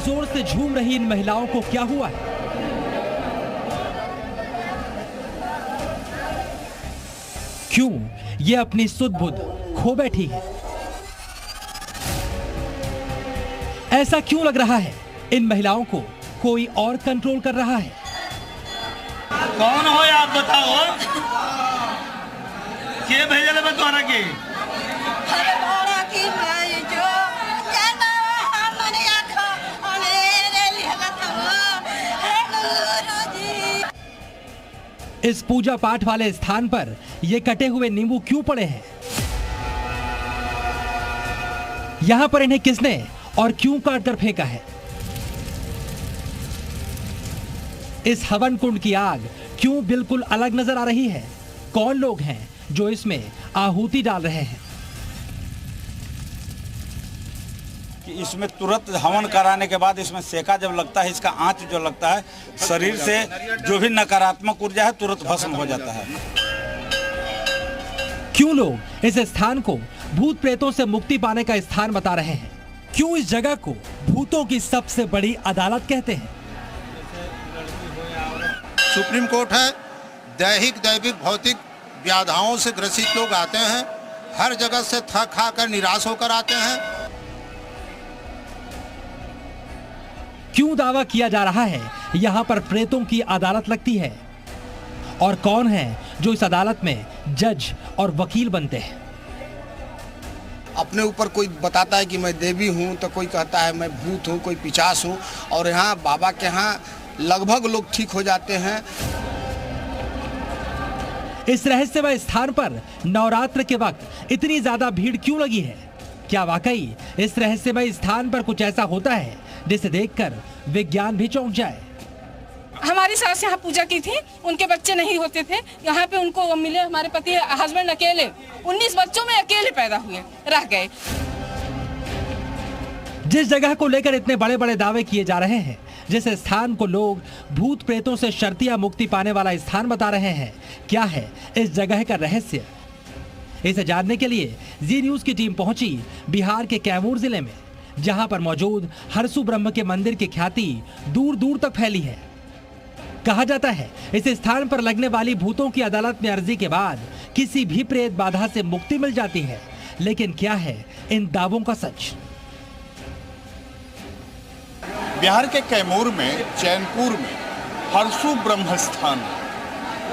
जोर से झूम रही इन महिलाओं को क्या हुआ है? क्यों ये अपनी सुध-बुध खो बैठी है? ऐसा क्यों लग रहा है इन महिलाओं को कोई और कंट्रोल कर रहा है? कौन हो आप बताओ? के भेजले बतौरा के? अरे बड़ा की मैं जो कहता हमने आखा अरे लिखत हे गुरुजी। इस पूजा पाठ वाले स्थान पर ये कटे हुए नींबू क्यों पड़े हैं? यहां पर इन्हें किसने और क्यों काट कर फेंका है? इस हवन कुंड की आग क्यों बिल्कुल अलग नजर आ रही है? कौन लोग हैं जो इसमें आहुति डाल रहे हैं? कि इसमें तुरंत हवन कराने के बाद इसमें सेका जब लगता है, इसका आंच जो लगता है, शरीर से जो भी नकारात्मक ऊर्जा है तुरंत भस्म हो जाता है। क्यों लोग इस स्थान को भूत प्रेतों से मुक्ति पाने का स्थान बता रहे हैं? क्यों इस जगह को भूतों की सबसे बड़ी अदालत कहते हैं? सुप्रीम कोर्ट है। दैहिक दैविक भौतिक व्याधाओं से ग्रसित लोग आते हैं, हर जगह से थक खा कर निराश होकर आते हैं। क्यों दावा किया जा रहा है यहाँ पर प्रेतों की अदालत लगती है? और कौन है जो इस अदालत में जज और वकील बनते हैं? अपने ऊपर कोई बताता है कि मैं देवी हूँ, तो कोई कहता है मैं भूत हूँ, कोई पिशाच हूँ। और यहाँ बाबा के यहाँ लगभग लोग ठीक हो जाते हैं। इस रहस्यमय स्थान पर नवरात्र के वक्त इतनी ज्यादा भीड़ क्यों लगी है? क्या वाकई इस रहस्यमय स्थान पर कुछ ऐसा होता है जिसे देखकर विज्ञान भी चौंक जाए? हमारी सास यहाँ पूजा की थी, उनके बच्चे नहीं होते थे, यहाँ पे उनको मिले हमारे पति हस्बैंड अकेले, 19 बच्चों में अकेले पैदा हुए, रह गए। जिस जगह को लेकर इतने बड़े बड़े दावे किए जा रहे हैं, जिस स्थान को लोग भूत प्रेतों से शर्तिया मुक्ति पाने वाला स्थान बता रहे हैं, क्या है इस जगह का रहस्य? इसे जानने के लिए जी न्यूज की टीम पहुंची बिहार के कैमूर जिले में, जहां पर मौजूद हरसू ब्रह्म के मंदिर की ख्याति दूर दूर तक फैली है। कहा जाता है इस स्थान पर लगने वाली भूतों की अदालत में अर्जी के बाद किसी भी प्रेत बाधा से मुक्ति मिल जाती है। लेकिन क्या है इन दावों का सच? बिहार के कैमूर में चैनपुर में हरसू ब्रह्मस्थान,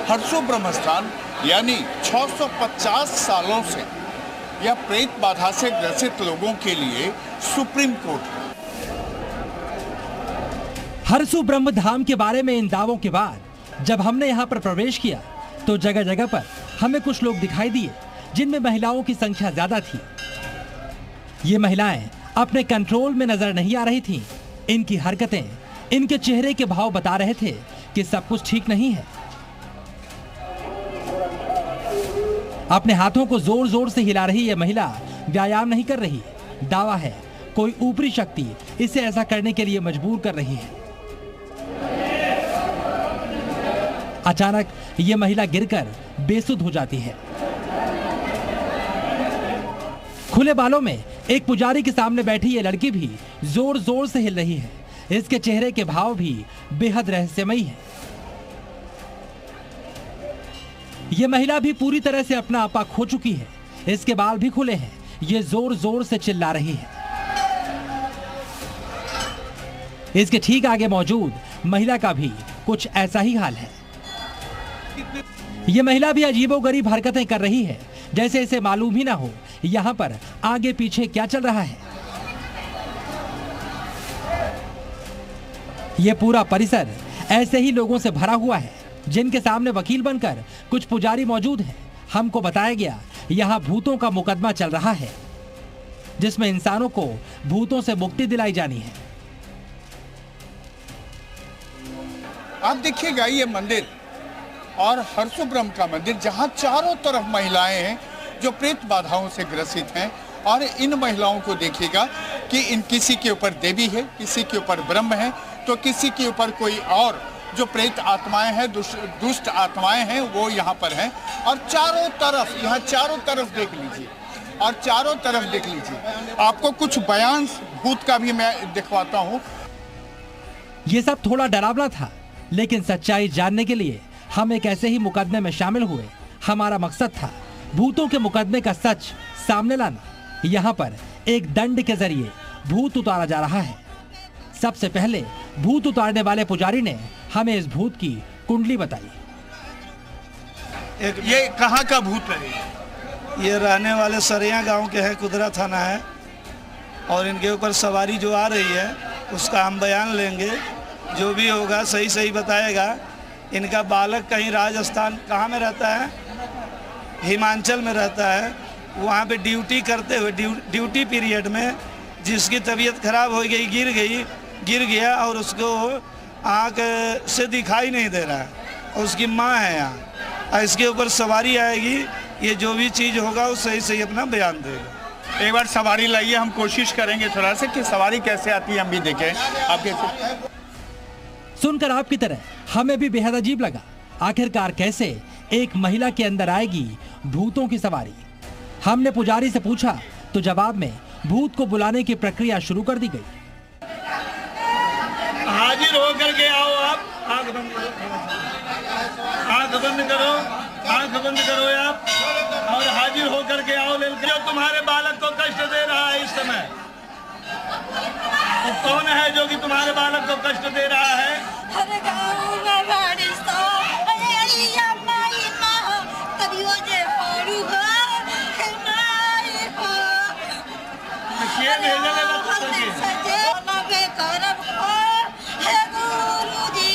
हरसू ब्रह्मस्थान यानी 650 सालों से यह प्रेत बाधा से ग्रसित लोगों के लिए सुप्रीम कोर्ट है। हरसू ब्रह्म धाम के बारे में इन दावों के बाद जब हमने यहाँ पर प्रवेश किया तो जगह जगह पर हमें कुछ लोग दिखाई दिए जिनमें महिलाओं की संख्या ज्यादा थी। ये महिलाएं अपने कंट्रोल में नजर नहीं आ रही थीं। इनकी हरकतें, इनके चेहरे के भाव बता रहे थे कि सब कुछ ठीक नहीं है। अपने हाथों को जोर जोर से हिला रही यह महिला व्यायाम नहीं कर रही। दावा है कोई ऊपरी शक्ति इसे ऐसा करने के लिए मजबूर कर रही है। अचानक ये महिला गिरकर बेसुध हो जाती है। खुले बालों में एक पुजारी के सामने बैठी ये लड़की भी जोर जोर से हिल रही है। इसके चेहरे के भाव भी बेहद रहस्यमयी है। ये महिला भी पूरी तरह से अपना आपा खो चुकी है। इसके बाल भी खुले हैं। ये जोर जोर से चिल्ला रही है। इसके ठीक आगे मौजूद महिला का भी कुछ ऐसा ही हाल है। ये महिला भी अजीबोगरीब हरकतें कर रही है, जैसे इसे मालूम ही ना हो यहाँ पर आगे पीछे क्या चल रहा है। ये पूरा परिसर ऐसे ही लोगों से भरा हुआ है जिनके सामने वकील बनकर कुछ पुजारी मौजूद हैं। हमको बताया गया यहाँ भूतों का मुकदमा चल रहा है, जिसमें इंसानों को भूतों से मुक्ति दिलाई जानी है। आप देखिएगा ये मंदिर और हरसू ब्रह्म का मंदिर, जहाँ चारों तरफ महिलाएं हैं जो प्रेत बाधाओं से ग्रसित हैं। और इन महिलाओं को देखिएगा कि इन किसी के ऊपर देवी है, किसी के ऊपर ब्रह्म है, तो किसी के ऊपर कोई और जो प्रेत आत्माएं हैं, दुष्ट आत्माएं हैं, वो यहाँ पर हैं। और चारों तरफ, यहाँ चारों तरफ देख लीजिए, और चारों तरफ देख लीजिए। आपको कुछ बयान भूत का भी मैं दिखवाता हूँ। ये सब थोड़ा डरावना था, लेकिन सच्चाई जानने के लिए हम एक ऐसे ही मुकदमे में शामिल हुए। हमारा मकसद था भूतों के मुकदमे का सच सामने लाना। यहाँ पर एक दंड के जरिए भूत उतारा जा रहा है। सबसे पहले भूत उतारने वाले पुजारी ने हमें इस भूत की कुंडली बताई। ये कहाँ का भूत है? ये रहने वाले सरिया गांव के हैं, कुदरा थाना है, और इनके ऊपर सवारी जो आ रही है उसका हम बयान लेंगे। जो भी होगा सही सही बताएगा। इनका बालक कहीं राजस्थान कहाँ में रहता है, हिमाचल में रहता है। वहाँ पे ड्यूटी करते हुए ड्यूटी पीरियड में जिसकी तबीयत खराब हो गई, गिर गया और उसको आँख से दिखाई नहीं दे रहा है, और उसकी माँ है यहाँ। इसके ऊपर सवारी आएगी, ये जो भी चीज़ होगा वो सही सही अपना बयान देगा। एक बार सवारी लाइए, हम कोशिश करेंगे थोड़ा सा कि सवारी कैसे आती है, हम भी देखें। आप कैसे? सुनकर आपकी तरह हमें भी बेहद अजीब लगा। आखिरकार कैसे एक महिला के अंदर आएगी भूतों की सवारी। हमने पुजारी से पूछा तो जवाब में भूत को बुलाने की प्रक्रिया शुरू कर दी गई। हाजिर होकर के आओ आप। आंख बंद करो, आंख बंद करो, आंख बंद करो आप, और हाजिर होकर के आओ। जो तुम्हारे बालक को कष्ट दे रहा है इस समय, तो कौन है जो कि तुम्हारे बालक को कष्ट दे रहा है? अरे गाँव में बारिश तो अलिया माई माँ करियो जे पड़ू हो माई हो। ये भेजल है बच्चों के। सजे नबे करब हो हे गुरुजी।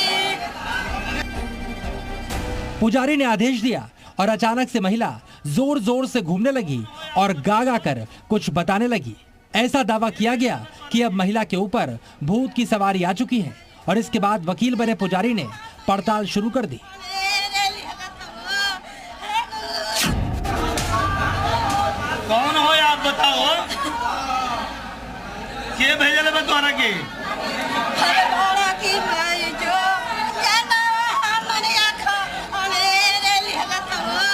पुजारी ने आदेश दिया और अचानक से महिला जोर जोर से घूमने लगी और गा गा कर कुछ बताने लगी। ऐसा दावा किया गया कि अब महिला के ऊपर भूत की सवारी आ चुकी है, और इसके बाद वकील बने पुजारी ने पड़ताल शुरू कर दी। कौन हो आप बताओ? के भेजल है बतवारा के? अरे बड़ा की मैं जो जाना हमने आखा अरे लिहलत हो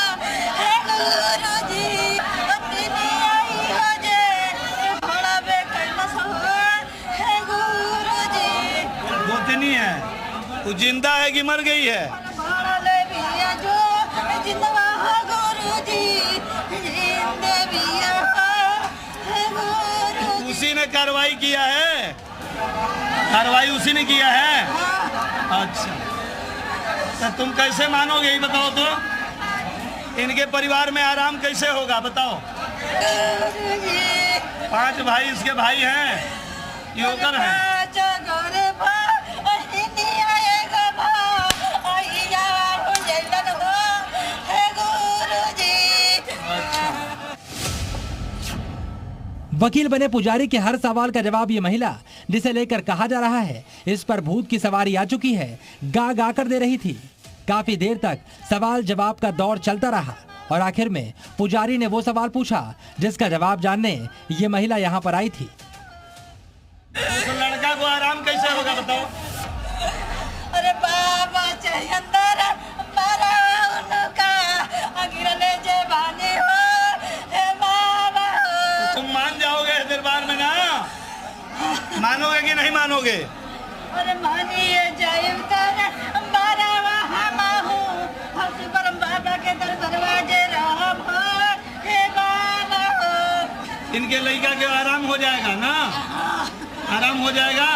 हे गुरुजी। अपनी आई हो जे बड़ा बे कैलस हो हे गुरुजी। गोतनी है, वो जिंदा है कि मर गई है? बड़ा ले बिया जो जिंदा हो गुरुजी, जिंदे बिया हो हे गुरुजी। उसी ने कार्रवाई किया है? कार्रवाई उसी ने किया है? अच्छा, तो तुम कैसे मानोगे ये बताओ तो? इनके परिवार में आराम कैसे होगा बताओ? 5 भाई इसके भाई हैं, योकर हैं। वकील बने पुजारी के हर सवाल का जवाब ये महिला, जिसे लेकर कहा जा रहा है इस पर भूत की सवारी आ चुकी है, गा गा कर दे रही थी। काफी देर तक सवाल जवाब का दौर चलता रहा और आखिर में पुजारी ने वो सवाल पूछा जिसका जवाब जानने ये महिला यहाँ पर आई थी। तो लड़का को आराम कैसे होगा बताओ? अरे बाबा चाहिए अंदर मारा उनका अगिरने जे बानी हो हे बाबा हो। तुम मान जाओगे दरबार में ना? मानोगे कि नहीं मानोगे? अरे मानिए जाइम कर बारा वहाँ हूँ हंसी परम बाबा के दरवाजे राम हो हे बाबा हो। इनके लड़का के आराम हो जाएगा ना? आराम हो जाएगा।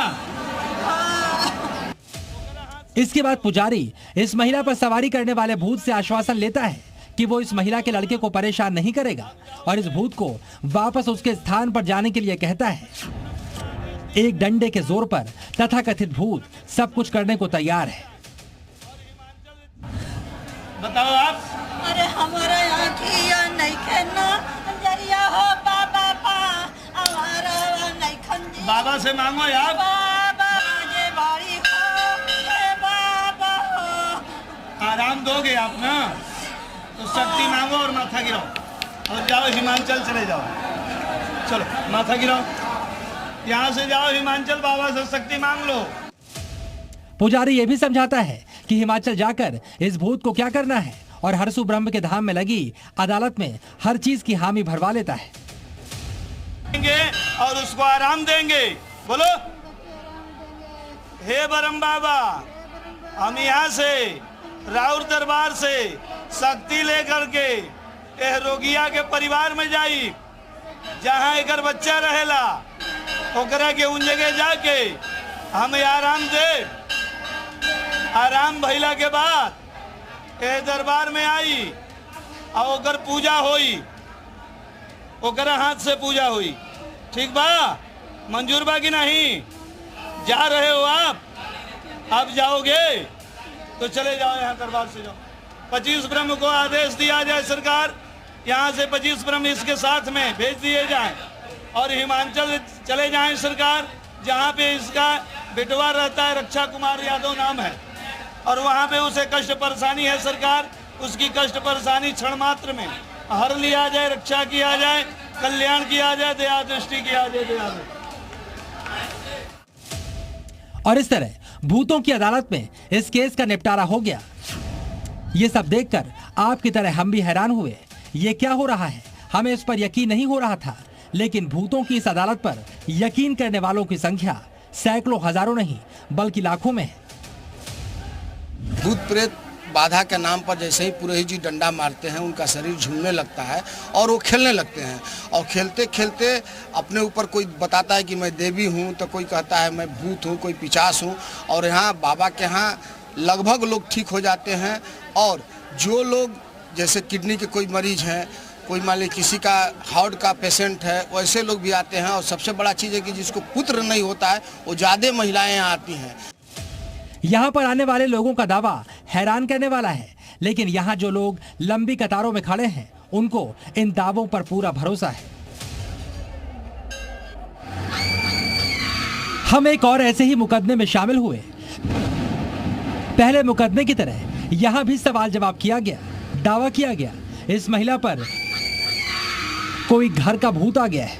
इसके बाद पुजारी इस महिला पर सवारी करने वाले भूत से आश्वासन लेता है कि वो इस महिला के लड़के को परेशान नहीं करेगा और इस भूत को वापस उसके स्थान पर जाने के लिए कहता है। एक डंडे के जोर पर तथाकथित भूत सब कुछ करने को तैयार है। बताओ आप। अरे हमारा यहाँ की या नहीं खेलना जरिया हो बाबा पा हमारा नहीं खंजी। बाबा से मांगो यार। बाबा जे बाड़ी हो हे बाबा हो। आराम दोगे आप ना? तो शक्ति मांगो और माथा गिराओ और जाओ हिमाचल चले जाओ। चलो माथा गिराओ, यहाँ से जाओ हिमाचल, बाबा से शक्ति मांग लो। पुजारी ये भी समझाता है कि हिमाचल जाकर इस भूत को क्या करना है और हरसू ब्रह्म के धाम में लगी अदालत में हर चीज की हामी भरवा लेता है। और उसको आराम देंगे। बोलो हे बरम बाबा, हम यहाँ से राउर दरबार से शक्ति लेकर के एह रोगिया के परिवार में जाई, जहाँ एक बच्चा रहेला ओकरा के उन जगह जाके हम आराम दे। आराम भइला के बाद ए दरबार में आई और ओकर पूजा होई, ओकरा हाथ से पूजा हुई। ठीक बा? मंजूर बा कि नहीं? जा रहे हो आप? अब जाओगे तो चले जाओ, यहाँ दरबार से जाओ। 25 ब्रह्म को आदेश दिया जाए सरकार, यहाँ से 25 ब्रह्म इसके साथ में भेज दिए जाएं और हिमाचल चले जाएं सरकार, जहाँ पे इसका बेटवा रहता है, रक्षा कुमार यादव नाम है, और वहाँ पे उसे कष्ट परेशानी है सरकार, उसकी कष्ट परेशानी क्षण मात्र में हर लिया जाए, रक्षा किया जाए, कल्याण किया जाए, दया दृष्टि किया जाए, दया दृष्टि। और इस तरह भूतों की अदालत में इस केस का निपटारा हो गया। ये सब देखकर आपकी तरह हम भी हैरान हुए, ये क्या हो रहा है, हमें इस पर यकीन नहीं हो रहा था। लेकिन भूतों की इस अदालत पर यकीन करने वालों की संख्या सैकड़ों हजारों नहीं बल्कि लाखों में है। भूत प्रेत बाधा के नाम पर जैसे ही पुरोहित जी डंडा मारते हैं, उनका शरीर झूमने लगता है और वो खेलने लगते हैं, और खेलते खेलते अपने ऊपर कोई बताता है कि मैं देवी हूँ, तो कोई कहता है मैं भूत हूँ, कोई पिचास हूँ। और यहाँ बाबा के यहाँ लगभग लोग ठीक हो जाते हैं। और जो लोग जैसे किडनी के कोई मरीज हैं, कोई मान लीजिए किसी का हार्ट का पेशेंट है, वैसे लोग भी आते हैं। और सबसे बड़ा चीज़ है कि जिसको पुत्र नहीं होता है वो ज़्यादा महिलाएँ यहाँ आती हैं। यहाँ पर आने वाले लोगों का दावा हैरान करने वाला है, लेकिन यहाँ जो लोग लंबी कतारों में खड़े हैं उनको इन दावों पर पूरा भरोसा है। हम एक और ऐसे ही मुकदमे में शामिल हुए। पहले मुकदमे की तरह यहाँ भी सवाल जवाब किया गया। दावा किया गया इस महिला पर कोई घर का भूत आ गया है।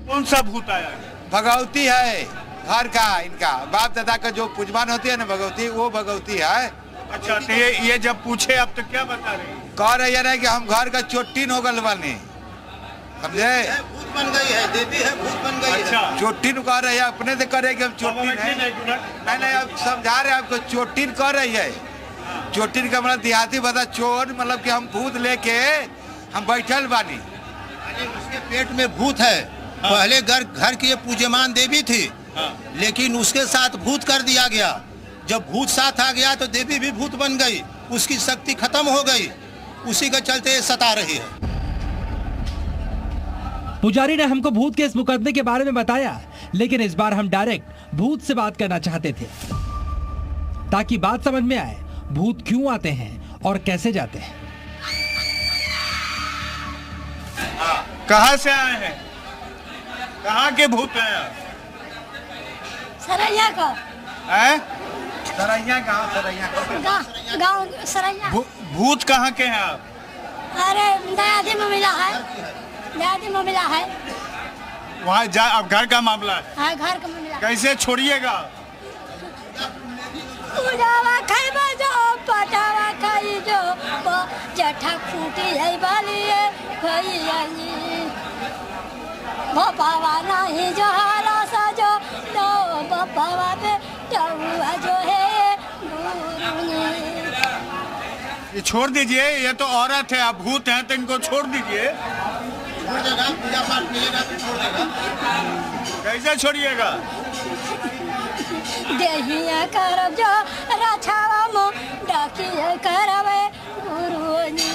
कौन सा भूत आया? भगवती है घर का, इनका बाप दादा का जो पूजमान होती है ना भगवती, वो भगवती है। अच्छा, तो ये जब पूछे अब तो क्या बता रहे? कह रही है ना कि हम घर का चोटीन हो गल बने, समझे? भूत बन गई है, देवी है, भूत बन गई अच्छा। है। चोटीन कह रही है, अपने से कह रहे कि हम चोटीन है। नहीं अब समझा रहे आपको, चोटीन कह रही है। चोटीन का मतलब देहाती बता चोर, मतलब कि हम भूत लेके हम बैठल बानी। उसके पेट में भूत है। पहले घर की ये पूज्यमान देवी थी, लेकिन उसके साथ भूत कर दिया गया। जब भूत साथ आ गया तो देवी भी भूत बन गई, उसकी शक्ति खत्म हो गई, उसी के चलते ये सता रही है। पुजारी ने हमको भूत के इस मुकदमे के बारे में बताया, लेकिन इस बार हम डायरेक्ट भूत से बात करना चाहते थे ताकि बात समझ में आए भूत क्यों आते हैं और कैसे जाते हैं। कहाँ से आए हैं? कहाँ के भूत हैं? सरैया का सरैया कहाँ? सरैया गाँव सरैया। भूत कहाँ के हैं आप? अरे दादी में मिला है, दादी में मिला है। वहाँ जा, अब घर का मामला है। हाँ, घर का में मिला। कैसे छोड़िएगा? उजावा खाई बजो, पटावा खाई जो, जठा फूटी है बाली है, खाई आई। बाबा नहीं जो हारा सजो, तो बाबा पे टहुआ जो है गुरु ने। ये छोड़ दीजिए, ये तो औरत है, आप भूत हैं तो इनको छोड़ दीजिए। पूजा पाठ मिलेगा तो छोड़ देगा। कैसे छोड़िएगा? देहिया करब जो रछावा मो डाकिया करवे गुरुनी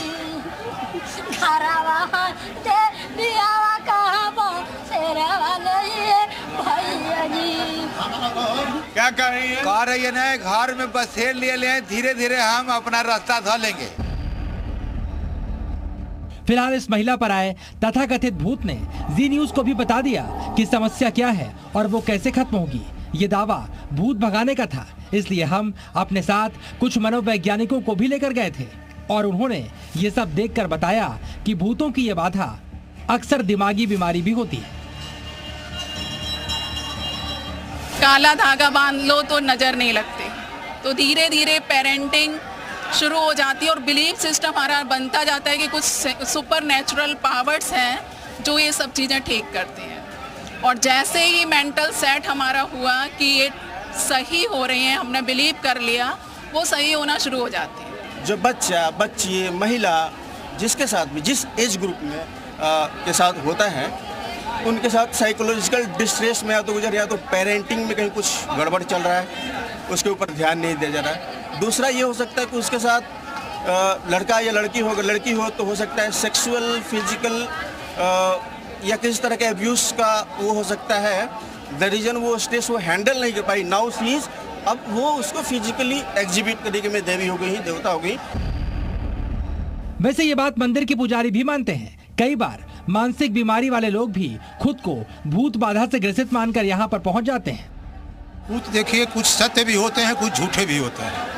घरवा दे बियावा कहाँ बो सेरवा लइए भैया जी। क्या कह रही है? कह रही है ना घर में बसेर लिए ले, धीरे धीरे हम अपना रास्ता धो लेंगे। फिलहाल इस महिला पर आए तथाकथित भूत ने जी न्यूज को भी बता दिया कि समस्या क्या है और वो कैसे खत्म होगी। ये दावा भूत भगाने का था, इसलिए हम अपने साथ कुछ मनोवैज्ञानिकों को भी लेकर गए थे और उन्होंने ये सब देखकर बताया कि भूतों की ये बाधा अक्सर दिमागी बीमारी भी होती है। काला धागा बांध लो तो नजर नहीं लगते, तो धीरे धीरे पेरेंटिंग शुरू हो जाती है और बिलीफ सिस्टम हमारा बनता जाता है कि कुछ सुपर नेचुरल पावर्स हैं जो ये सब चीज़ें ठीक करते हैं। और जैसे ही मेंटल सेट हमारा हुआ कि ये सही हो रही हैं, हमने बिलीव कर लिया, वो सही होना शुरू हो जाती है। जो बच्चा, बच्ची, महिला जिसके साथ भी, जिस एज ग्रुप में के साथ होता है, उनके साथ साइकोलॉजिकल डिस्ट्रेस में या तो गुजर, या तो पेरेंटिंग में कहीं कुछ गड़बड़ चल रहा है, उसके ऊपर ध्यान नहीं दिया जा रहा है। दूसरा ये हो सकता है कि उसके साथ लड़का या लड़की हो, अगर लड़की हो तो हो सकता है सेक्सुअल, फिजिकल या किसी तरह के अब्यूज़ का वो हो सकता है। द रीजन वो स्ट्रेस वो हैंडल नहीं कर पाई, नाउ शी इज, अब वो उसको फिजिकली एग्जिबिट करने में देवी हो गई, देवता हो गई। वैसे ये बात मंदिर के पुजारी भी मानते हैं। कई बार मानसिक बीमारी वाले लोग भी खुद को भूत बाधा से ग्रसित मानकर यहाँ पर पहुँच जाते हैं। भूत देखिए, कुछ सत्य भी होते हैं, कुछ झूठे भी होते हैं।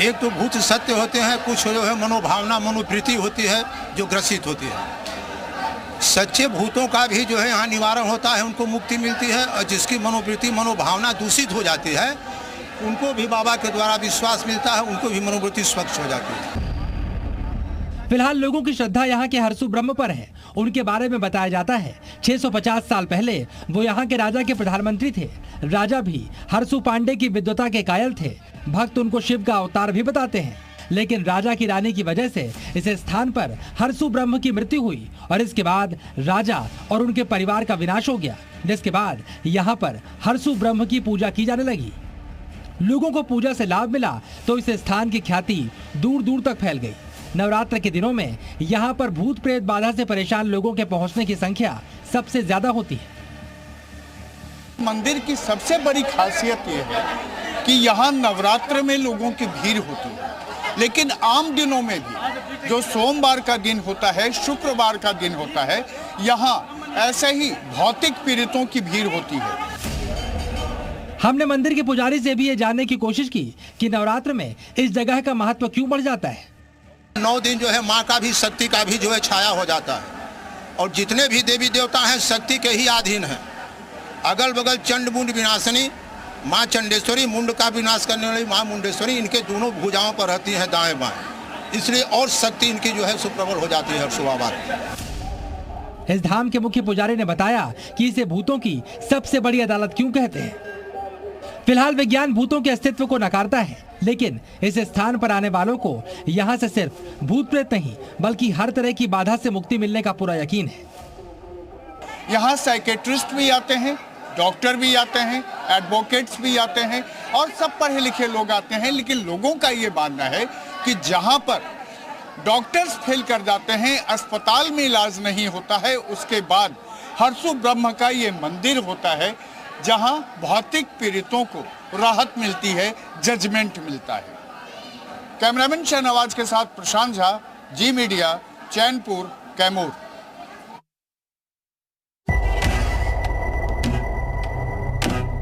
एक तो भूत सत्य होते हैं, कुछ जो है मनोभावना, मनोवृत्ति होती है जो ग्रसित होती है। सच्चे भूतों का भी जो है यहाँ निवारण होता है, उनको मुक्ति मिलती है, और जिसकी मनोवृत्ति, मनोभावना दूषित हो जाती है, उनको भी बाबा के द्वारा विश्वास मिलता है, उनको भी मनोवृत्ति स्वच्छ हो जाती है। फिलहाल लोगों की श्रद्धा यहाँ के हरसू ब्रह्म पर है। उनके बारे में बताया जाता है 650 साल पहले वो यहाँ के राजा के प्रधानमंत्री थे। राजा भी हरसू पांडे की विद्वता के कायल थे। भक्त उनको शिव का अवतार भी बताते हैं, लेकिन राजा की रानी की वजह से इस स्थान पर हरसू ब्रह्म की मृत्यु हुई और इसके बाद राजा और उनके परिवार का विनाश हो गया, जिसके बाद यहाँ पर हरसू ब्रह्म की पूजा की जाने लगी। लोगों को पूजा से लाभ मिला तो इस स्थान की ख्याति दूर दूर तक फैल गई। नवरात्र के दिनों में यहाँ पर भूत प्रेत बाधा से परेशान लोगों के पहुँचने की संख्या सबसे ज्यादा होती है। मंदिर की सबसे बड़ी खासियत यह है कि यहाँ नवरात्र में लोगों की भीड़ होती है, लेकिन आम दिनों में भी, जो सोमवार का दिन होता है, शुक्रवार का दिन होता है, यहाँ ऐसे ही भौतिक पीड़ितों की भीड़ होती है। हमने मंदिर के पुजारी से भी ये जानने की कोशिश की कि नवरात्र में इस जगह का महत्व क्यों बढ़ जाता है। 9 दिन जो है माँ का भी, शक्ति का भी जो है छाया हो जाता है, और जितने भी देवी देवता हैं शक्ति के ही अधीन हैं। अगल बगल चंड मुंड विनाशनी माँ चंडेश्वरी, मुंड का विनाश करने वाली माँ मुंडेश्वरी, इनके दोनों भुजाओं पर रहती हैं दाएं बाएं, इसलिए और शक्ति इनकी जो है सुप्रबल हो जाती है सुबह। इस धाम के मुख्य पुजारी ने बताया कि इसे भूतों की सबसे बड़ी अदालत क्यों कहते हैं। फिलहाल विज्ञान भूतों के अस्तित्व को नकारता है, लेकिन इस स्थान पर आने वालों को यहाँ से सिर्फ भूत प्रेत नहीं बल्कि हर तरह की बाधा से मुक्ति मिलने का पूरा यकीन है। यहाँ साइकेट्रिस्ट भी आते हैं, डॉक्टर भी आते हैं, एडवोकेट्स भी आते हैं और सब पढ़े लिखे लोग आते हैं, लेकिन लोगों का ये मानना है कि जहाँ पर डॉक्टर्स फेल कर जाते हैं, अस्पताल में इलाज नहीं होता है, उसके बाद हरसू ब्रह्म का ये मंदिर होता है जहाँ भौतिक पीड़ितों को राहत मिलती है, जजमेंट मिलता है। कैमरामैन शहनवाज के साथ प्रशांत झा, जी मीडिया, चैनपुर, कैमूर।